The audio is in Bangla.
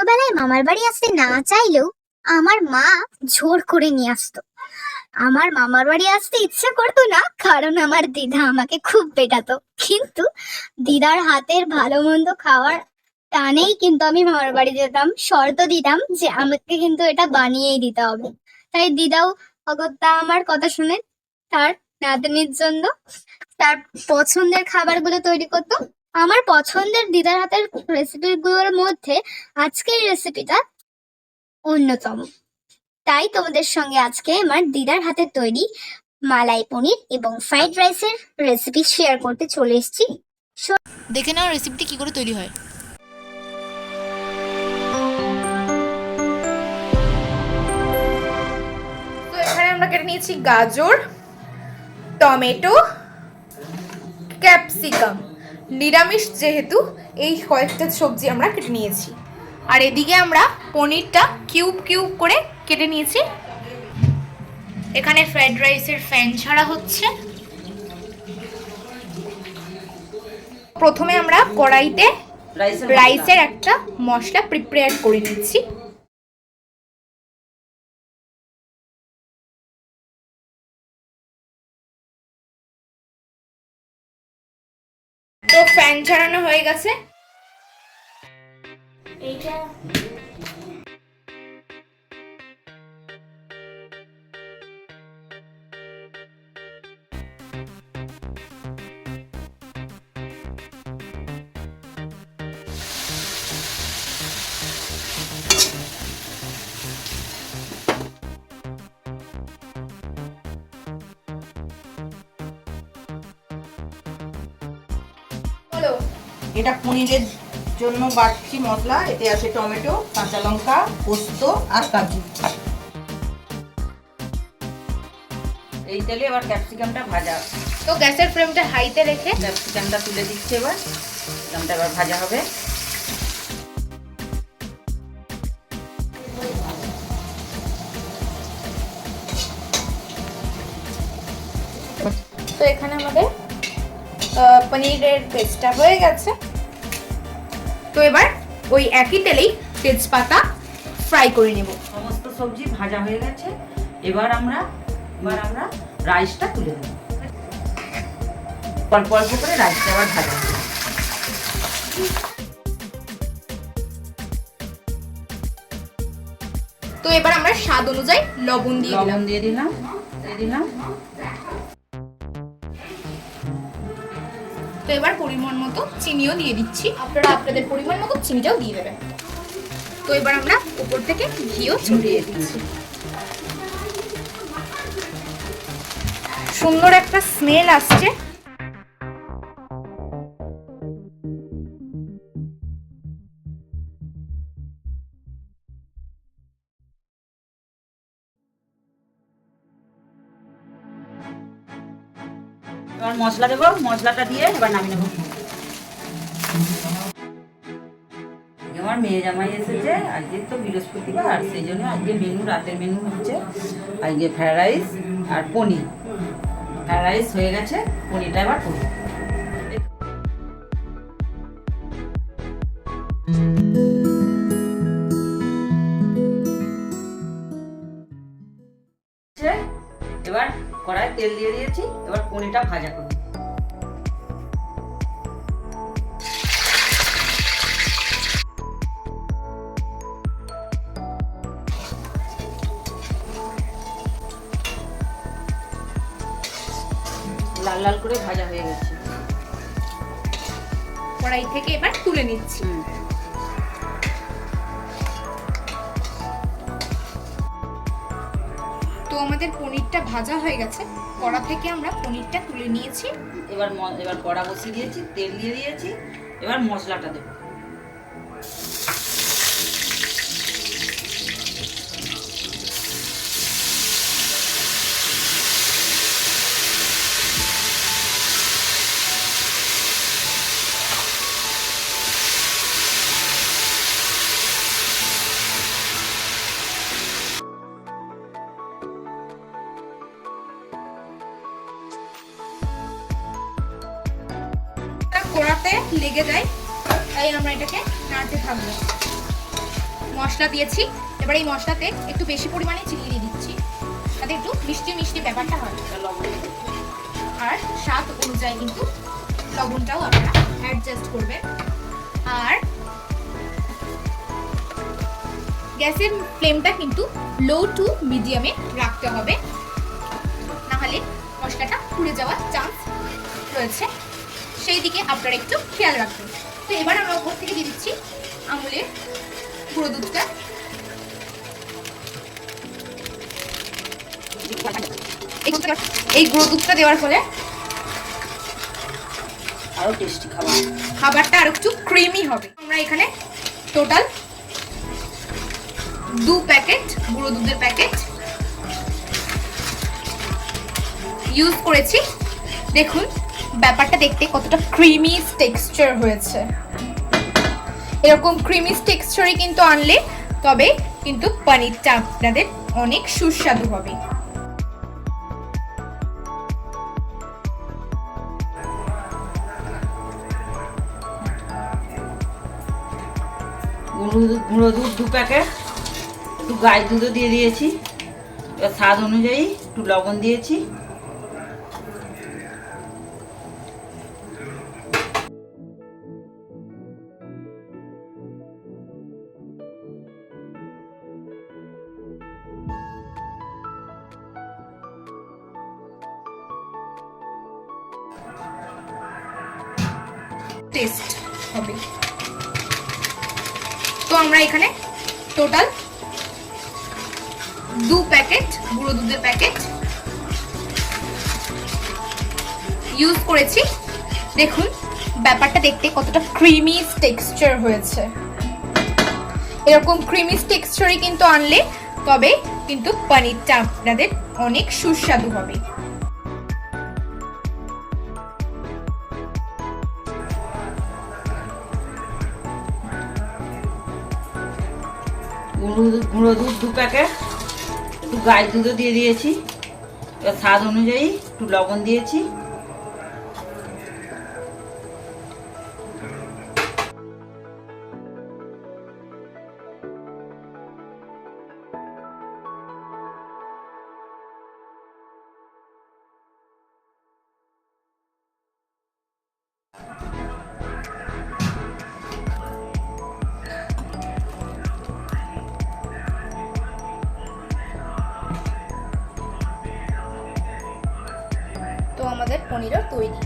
ছোটবেলায় মামার বাড়ি আসতে না চাইলেও আমার মা জোর করে নিয়ে আসতো। আমার মামার বাড়ি আসতে ইচ্ছে করতো না, কারণ আমার দিদা আমাকে খুব পেটাতো। কিন্তু দিদার হাতের ভালো মন্দ খাওয়ার টানেই কিন্তু আমি মামার বাড়ি যেতাম। শর্ত দিতাম যে আমাকে কিন্তু এটা বানিয়েই দিতে হবে। তাই দিদাও অগত্যা আমার কথা শুনে তার নাতনির জন্য তার পছন্দের খাবারগুলো তৈরি করতো। আমার পছন্দের দিদার হাতের রেসিপিগুলোর মধ্যে আজকের রেসিপিটা অন্যতম। তাই তোমাদের সঙ্গে আজকে আমার দিদার হাতের তৈরি মালাই পনির এবং ফ্রাইড রাইসের রেসিপি শেয়ার করতে চলে এসেছি। দেখে নাও রেসিপিটি কি করে তৈরি হয়। তো এখানে আমরা কেটে নিয়েছি গাজর, টমেটো, ক্যাপসিকাম। নিরামিষ যেহেতু এই কয়েকটা সবজি আমরা কেটে নিয়েছি। আর এদিকে আমরা পনিরটা কিউব কিউব করে কেটে নিয়েছি। এখানে ফ্রাইড রাইসের ফ্যান ছাড়া হচ্ছে। প্রথমে আমরা কড়াইতে রাইসের একটা মশলা প্রিপেয়ার করে নিচ্ছি। তো ফ্যান ছাড়ানো হয়ে গেছে। এইটা বলো। এটা পনিরের জন্য বাড়ছি মশলা। এতে আছে টমেটো, কাঁচা লঙ্কা, পোস্ত আর কাজু। এই তেলে এবার ক্যাপসিকামটা ভাজা। তো গ্যাসের ফ্লেমটা হাইতে রেখে ক্যাপসিকামটা তুলে দিচ্ছে। এবার ক্যাপসিকামটা এবার ভাজা হবে। তো এখানে আমাদের পনিরের পেস্টটা হয়ে গেছে। তো এবার ওই একই তেলেই তেজপাতা ফ্রাই করে নেব। সমস্ত সবজি ভাজা হয়ে গেছে। এবার আমরা রাইসটা তুলে দেব। অল্প অল্প করে রাইসটা আবার ভাজা হবে। তো এবার আমরা স্বাদ অনুযায়ী লবণ দিয়ে দিলাম। তো এবার পরিমাণ মতো চিনিও দিয়ে দিচ্ছি। আপনারা আপনাদের পরিমাণ মতো চিনিটাও দিয়ে দেবেন। তো এবার আমরা উপর থেকে ঘিও ছড়িয়ে দিচ্ছি। সুন্দর একটা স্মেল আসছে। এবার মশলা দেবো। মশলাটা দিয়ে এবার নামিয়ে নেবো। আমার মেয়ে জামাই এসেছে। আজকে তো বৃহস্পতিবার, আর সেই জন্য আজকে রাতের মেনু হচ্ছে আজকে ফ্রাইড রাইস আর পনির। ফ্রাইড রাইস হয়ে গেছে, পনিরটা এবার করবো। এবার কড়াই তেল দিয়ে দিয়েছি। এবার পনিরটা ভাজা করবো। লাল লাল করে ভাজা হয়ে গেছে। কড়াই থেকে এবার তুলে নিচ্ছি। তো আমাদের পনিরটা ভাজা হয়ে গেছে। কড়া থেকে আমরা পনিরটা তুলে নিয়েছি। এবার কড়া বসিয়ে দিয়েছি, তেল দিয়ে দিয়েছি। এবার মশলাটা দেবো। কড়াতে লেগে যায়, তাই আমরা এটাকে নাড়তে থাকবো। মশলা দিয়েছি। এবার এই মশলাতে একটু বেশি পরিমাণে চিনি দিয়ে দিচ্ছি, যাতে একটু মিষ্টি মিষ্টি ব্যাপারটা হয়। আর স্বাদ অনুযায়ী কিন্তু লবণটাও আপনারা অ্যাডজাস্ট করবেন। আর গ্যাসের ফ্লেমটা কিন্তু লো টু মিডিয়ামে রাখতে হবে, নাহলে মশলাটা পুড়ে যাওয়ার চান্স রয়েছে, সেই দিকে আপনারা একটু খেয়াল রাখবেন। তো এবার আমরা উপর থেকে দিয়ে দিচ্ছি আমুলের গুঁড়ো দুধটা। এই গুঁড়ো দুধটা দেওয়ার ফলে আরো টেস্টি খাবারটা আর একটু ক্রিমি হবে। আমরা এখানে টোটাল 2 প্যাকেট গুঁড়ো দুধের প্যাকেট ইউজ করেছি। দেখুন ব্যাপারটা দেখতে কতটা ক্রিমি টেক্সচার হয়েছে। এরকম ক্রিমি টেক্সচারে কিন্তু আনলে তবে কিন্তু পনিরটা আপনাদের অনেক সুস্বাদু হবে। গুঁড়ো দুধ 2 প্যাকেট, একটু গাই দুধও দিয়ে দিয়েছি। এবার স্বাদ অনুযায়ী একটু লবণ দিয়েছি। টেস্ট হবে। তো আমরা এখানে টোটাল 2 প্যাকেট গুঁড়ো দুধের প্যাকেট ইউজ করেছি। দেখুন ব্যাপারটা দেখতে কতটা ক্রিমি টেক্সচার হয়েছে। এরকম ক্রিমি টেক্সচারে কিন্তু আনলে তবে কিন্তু পনিরটা আপনাদের অনেক সুস্বাদু হবে। গুঁড়ো দুধ 2 প্যাকেট, একটু গাই দুধও দিয়ে দিয়েছি। এবার স্বাদ অনুযায়ী একটু লবণ দিয়েছি। তো আমাদের পনিরও তৈরি।